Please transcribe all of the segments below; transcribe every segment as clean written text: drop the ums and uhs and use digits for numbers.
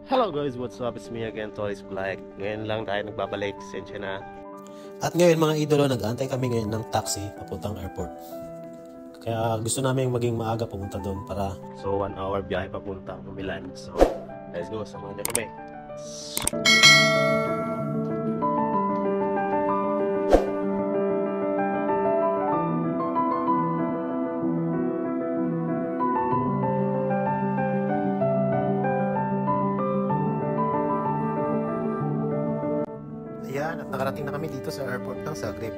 Hello guys, what's up? It's me again, Toys Black. Ngayon lang tayo nagbabalik, sensya na. At ngayon mga idolo, nag-aantay kami ngayon ng taxi papuntang airport. Kaya gusto namin maging maaga pumunta doon para... So 1 hour biyahe papuntang Milan. So let's go, samahan niyo kami. Ayan, at nakarating na kami dito sa airport ng Zagreb.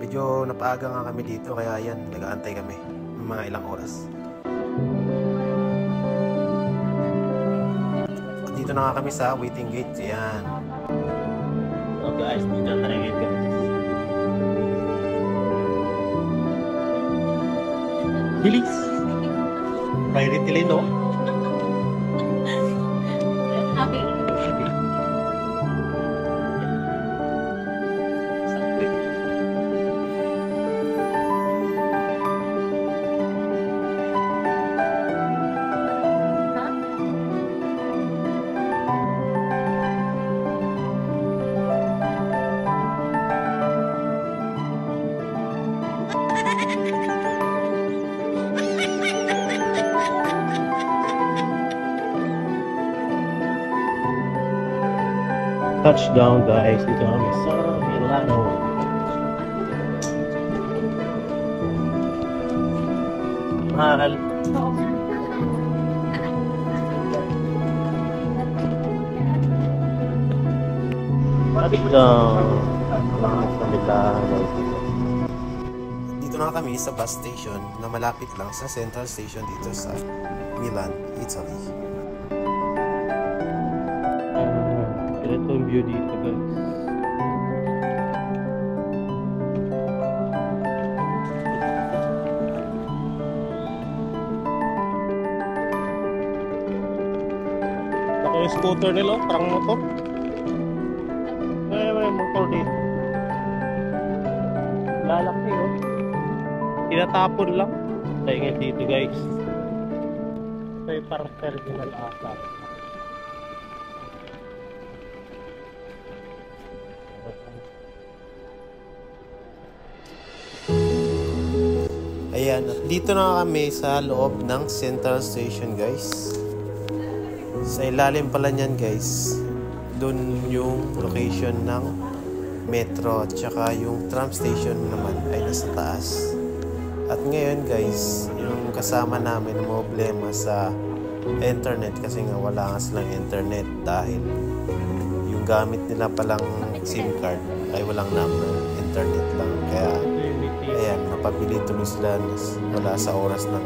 Medyo napaaga nga kami dito, kaya ayan, nag-aantay kami ng mga ilang oras. At dito na nga kami sa waiting gate, ayan. So guys, dito na tayo guys. Bilis! Priority lane, no? Happy. Touchdown guys, dito kami sa Milano. Mahal. Touchdown. Sa Milano. Dito na kami sa bus station na malapit lang sa central station dito sa Milan, Italy. Ito yung view dito guys. Ako yung scooter nila, parang motor. May motor dito. Lalaki oh. Tinatapon lang. Tayo nga dito guys. Ito yung parang terminal ata. Ayan, at dito na kami sa loob ng Central Station guys. Sa ilalim pala niyan guys, dun yung location ng metro at saka yung tram station naman ay nasa taas. At ngayon guys, yung kasama namin problema sa internet kasi nga wala nga silang internet dahil yung gamit nila palang SIM card ay walang number, internet lang. Kaya ayan, napabili tuloy sila wala sa oras ng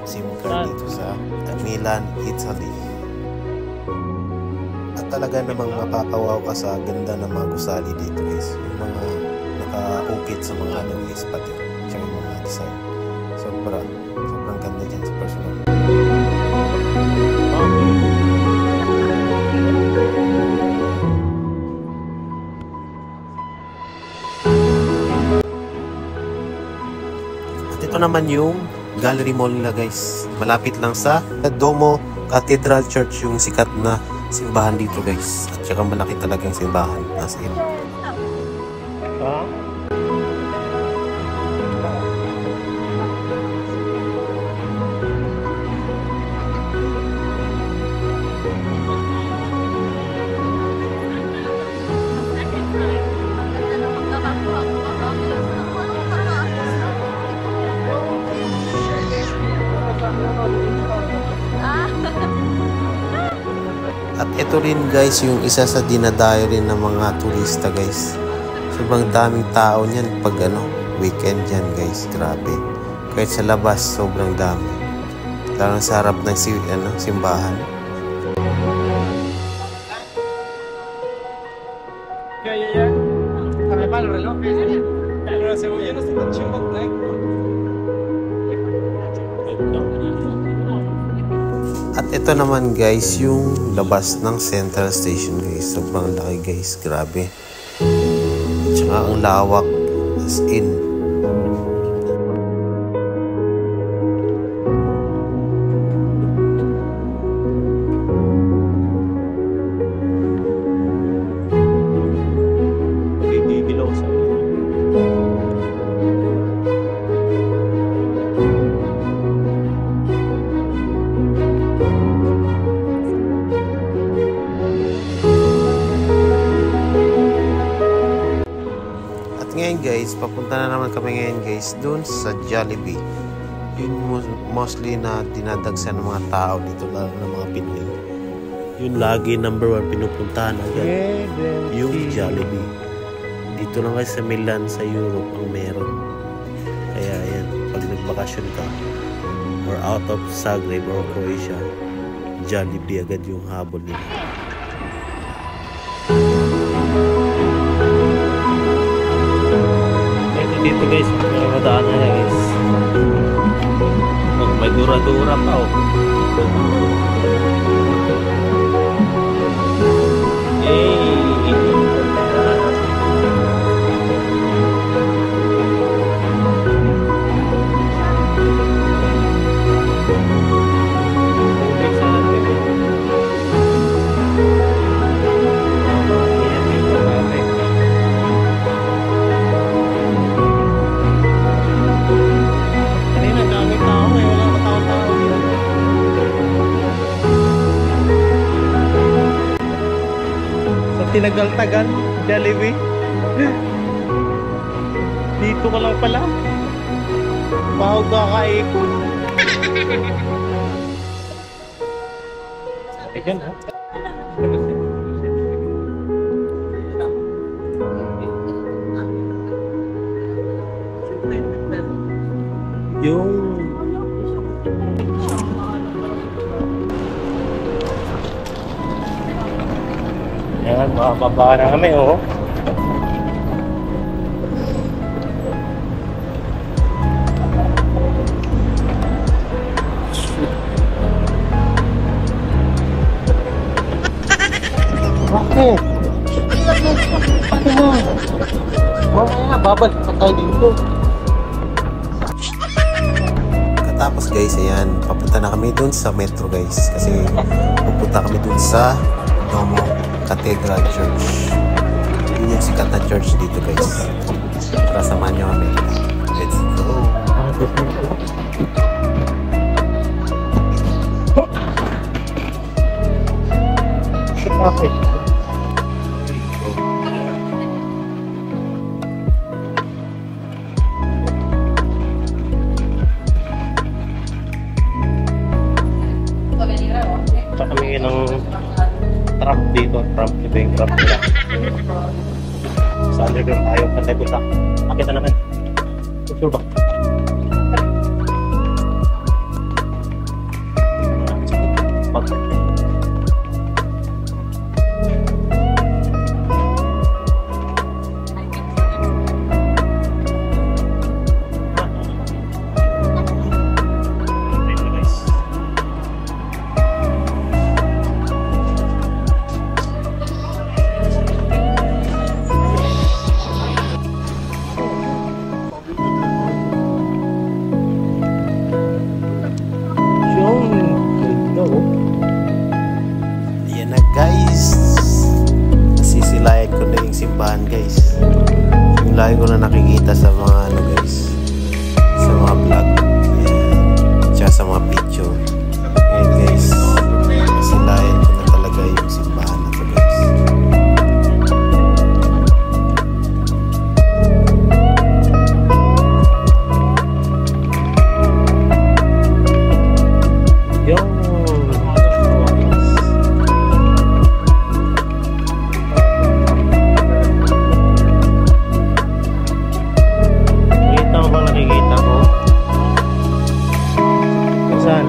SIM card dito sa Milan, Italy. At talaga namang mapapawaw ka sa ganda ng mga gusali dito guys. Yung mga naka-ukit sa mga ano guys, pati yung mga design. Sobrang ganda dyan sa personal. Ito naman yung Gallery Mall nila guys. Malapit lang sa Duomo Cathedral Church, yung sikat na simbahan dito guys. At saka malaki talagang simbahan. As in. At ito rin guys yung isa sa dinadayo rin ng mga turista guys. Sobrang daming tao niyan pag weekend yan guys, grabe. Kahit sa labas sobrang dami. Lalo sa harap ng simbahan. At ito naman guys yung labas ng Central Station guys. Sobrang laki guys, grabe. Tsaka ang lawak as in. guys, papunta na naman kami ngayon guys dun sa Jollibee. Yun mostly na dinadagsan ng mga tao dito, lalo ng mga Pinoy. Yun lagi number 1 pinupuntahan agad, yung Jollibee. Dito lang guys sa Milan, sa Europe ang meron. Kaya yan, pag nagbakasyon ka or out of Zagreb or Croatia, Jollibee agad yung habol nila. Dito guys, may madaan na guys. Oh, may dura-dura pa oh. Tinagal-tagal, Jollibee. Dito ka lang pala. Pahog kakaikot. Ayan ha. Yung ayan, makababa na kami oh. Bakit? Bakit mo? Mamaya, babalik pa tayo dito. Katapos guys, ayan, papunta na kami dun sa metro guys. Kasi pupunta kami dun sa Domo Cathedral Church. Yun yung sikat na church dito guys. Tara, samahan nyo kami. Let's go! Okay. Sa kami ng trap dito, trap ito yung trap nila. Sa underground tayo, pantay ko sa makita naman. Sure ba? Ayan na guys, nasisilayan ko na yung simbahan guys. Yung lagi ko na nakikita sa mga ano guys, sa mga vlog, tsaka sa mga picture. Ayan guys, nasisilayan ko na talaga yung simbahan na to guys. Saan?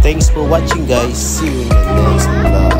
Thanks for watching guys. See you in the next vlog.